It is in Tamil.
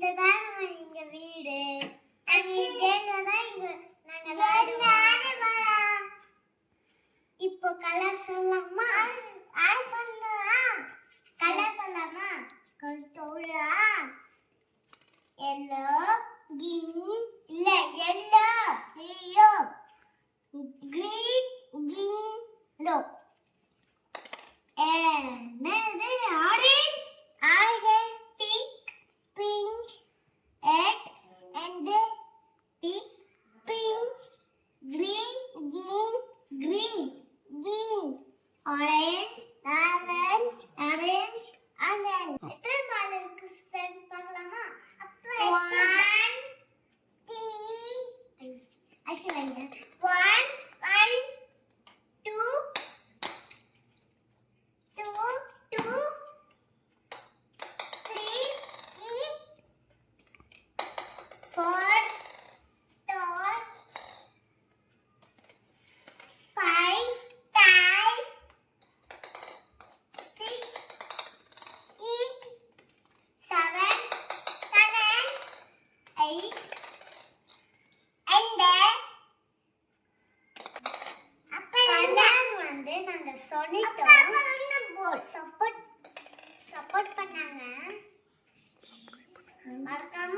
இதுதான் எங்க வீடு. நாங்க இப்போ கலர் சொல்லலாமா? கலர் சொல்லலாமா? கலர் எல்லோ இல்ல எல்லோ கிரீன் கிரீன் என்னது orange pink pink and pink green green orange எத்தனை மாலை இருக்கு ஃப்ரெண்ட்ஸ் பார்க்கலாமா? அப்ப 1 3 அஷ்வங்க 1 2 2 3 4 சப்போர்ட் பண்ணாங்க. மறக்காம